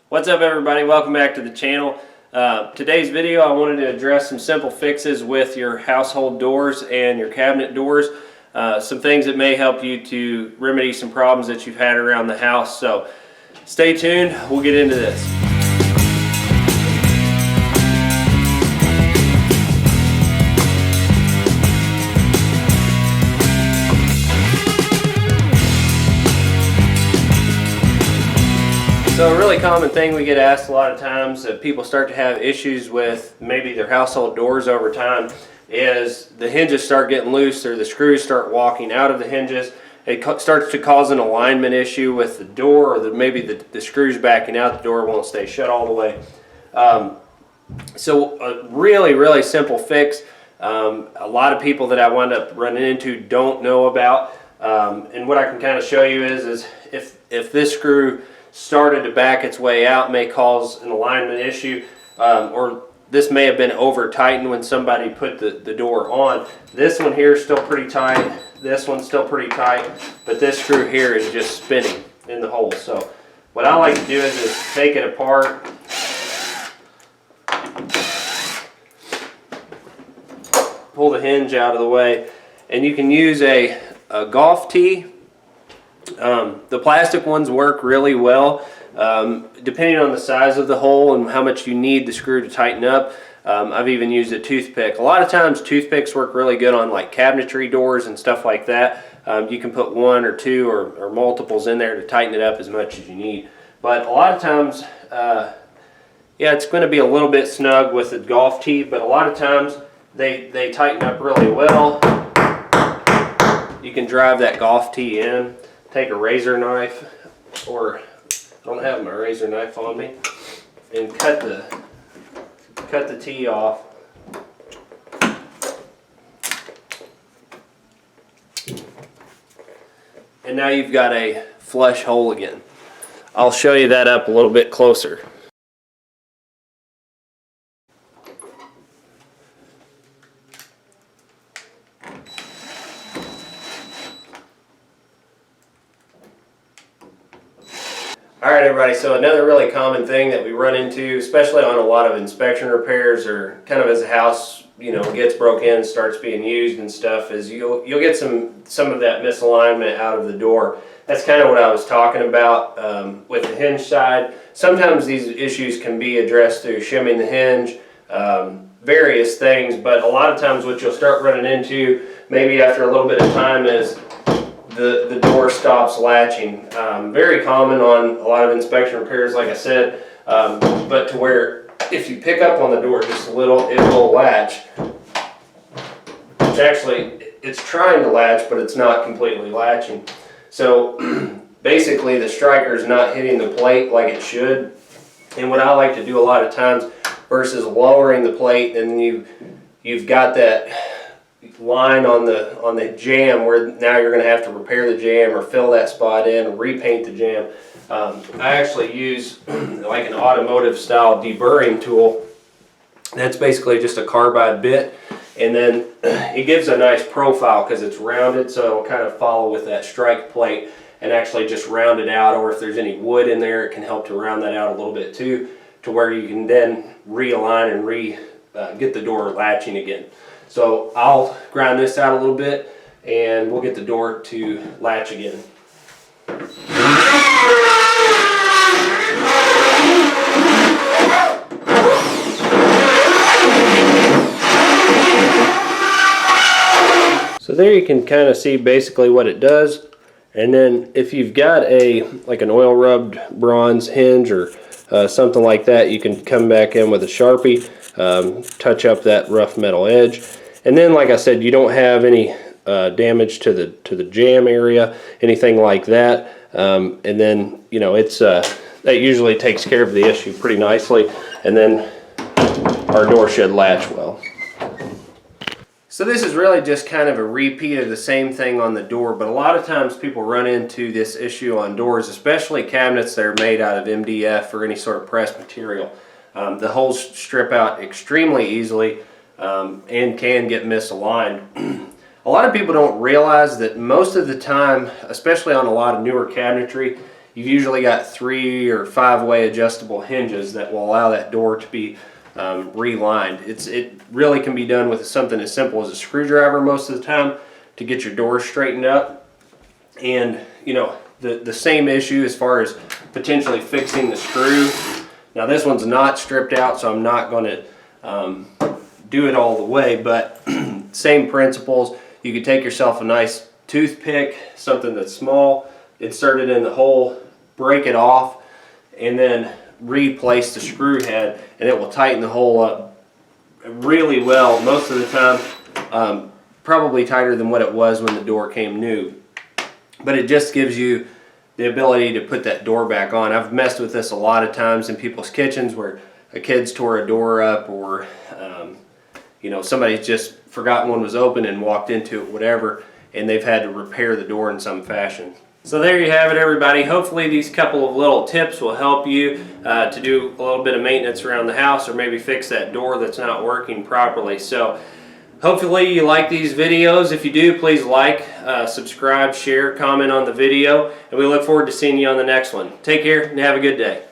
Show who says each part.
Speaker 1: What's up, everybody? Welcome back to the channel. Today's video, I wanted to address some simple fixes with your household doors and your cabinet doors. Some things that may help you to remedy some problems that you've had around the house. So stay tuned, we'll get into this. So a really common thing we get asked a lot of times that people start to have issues with maybe their household doors over time is the hinges start getting loose or the screws start walking out of the hinges. It starts to cause an alignment issue with the door, or maybe the screws backing out, the door won't stay shut all the way. So a really simple fix. A lot of people that I wind up running into don't know about. And what I can kind of show you is if this screw started to back its way out, may cause an alignment issue, or this may have been over tightened when somebody put the door on. This one here is still pretty tight, this one's still pretty tight, but this screw here is just spinning in the hole. So what I like to do is take it apart, pull the hinge out of the way, and you can use a golf tee. The plastic ones work really well, depending on the size of the hole and how much you need the screw to tighten up. I've even used a toothpick. A lot of times toothpicks work really good on like cabinetry doors and stuff like that. You can put one or two or multiples in there to tighten it up as much as you need. But a lot of times, yeah, it's going to be a little bit snug with the golf tee, but a lot of times they tighten up really well. You can drive that golf tee in. Take a razor knife, or I don't have my razor knife on me, and cut the tee off. And now you've got a flush hole again. I'll show you that up a little bit closer. Alright everybody, so another really common thing that we run into, especially on a lot of inspection repairs or kind of as a house, you know, gets broke in, starts being used and stuff, is you'll get some of that misalignment out of the door. That's kind of what I was talking about with the hinge side. Sometimes these issues can be addressed through shimming the hinge, various things, but a lot of times what you'll start running into, maybe after a little bit of time, is the door stops latching. Very common on a lot of inspection repairs, like I said, but to where if you pick up on the door just a little, it will latch. It's trying to latch, but it's not completely latching. So basically the striker is not hitting the plate like it should. And what I like to do a lot of times, versus lowering the plate, and you've got that line on the jamb where now you're going to have to repair the jamb or fill that spot in or repaint the jamb. I actually use like an automotive style deburring tool. That's basically just a carbide bit, and then it gives a nice profile because it's rounded, so it'll kind of follow with that strike plate and actually just round it out, or if there's any wood in there, it can help to round that out a little bit too, to where you can then realign and get the door latching again. So I'll grind this out a little bit and we'll get the door to latch again. So there you can kind of see basically what it does. And then if you've got like an oil rubbed bronze hinge or something like that, you can come back in with a Sharpie, touch up that rough metal edge. And then, like I said, you don't have any damage to the jamb area, anything like that. And then, you know, that usually takes care of the issue pretty nicely. And then our door should latch well. So this is really just kind of a repeat of the same thing on the door, but a lot of times people run into this issue on doors, especially cabinets that are made out of MDF or any sort of pressed material. The holes strip out extremely easily and can get misaligned. A lot of people don't realize that most of the time, especially on a lot of newer cabinetry, you've usually got 3 or 5-way adjustable hinges that will allow that door to be relined. It really can be done with something as simple as a screwdriver most of the time to get your doors straightened up. And you know, the same issue as far as potentially fixing the screw. Now this one's not stripped out, so I'm not going to do it all the way, but same principles. You could take yourself a nice toothpick, something that's small, insert it in the hole, break it off, and then replace the screw head, and it will tighten the hole up really well most of the time, probably tighter than what it was when the door came new. But it just gives you the ability to put that door back on. I've messed with this a lot of times in people's kitchens where a kid's tore a door up, or you know, somebody's just forgotten one was open and walked into it, whatever, and they've had to repair the door in some fashion. So there you have it, everybody. Hopefully these couple of little tips will help you to do a little bit of maintenance around the house, or maybe fix that door that's not working properly. So hopefully you like these videos. If you do, please like, subscribe, share, comment on the video, and we look forward to seeing you on the next one. Take care and have a good day.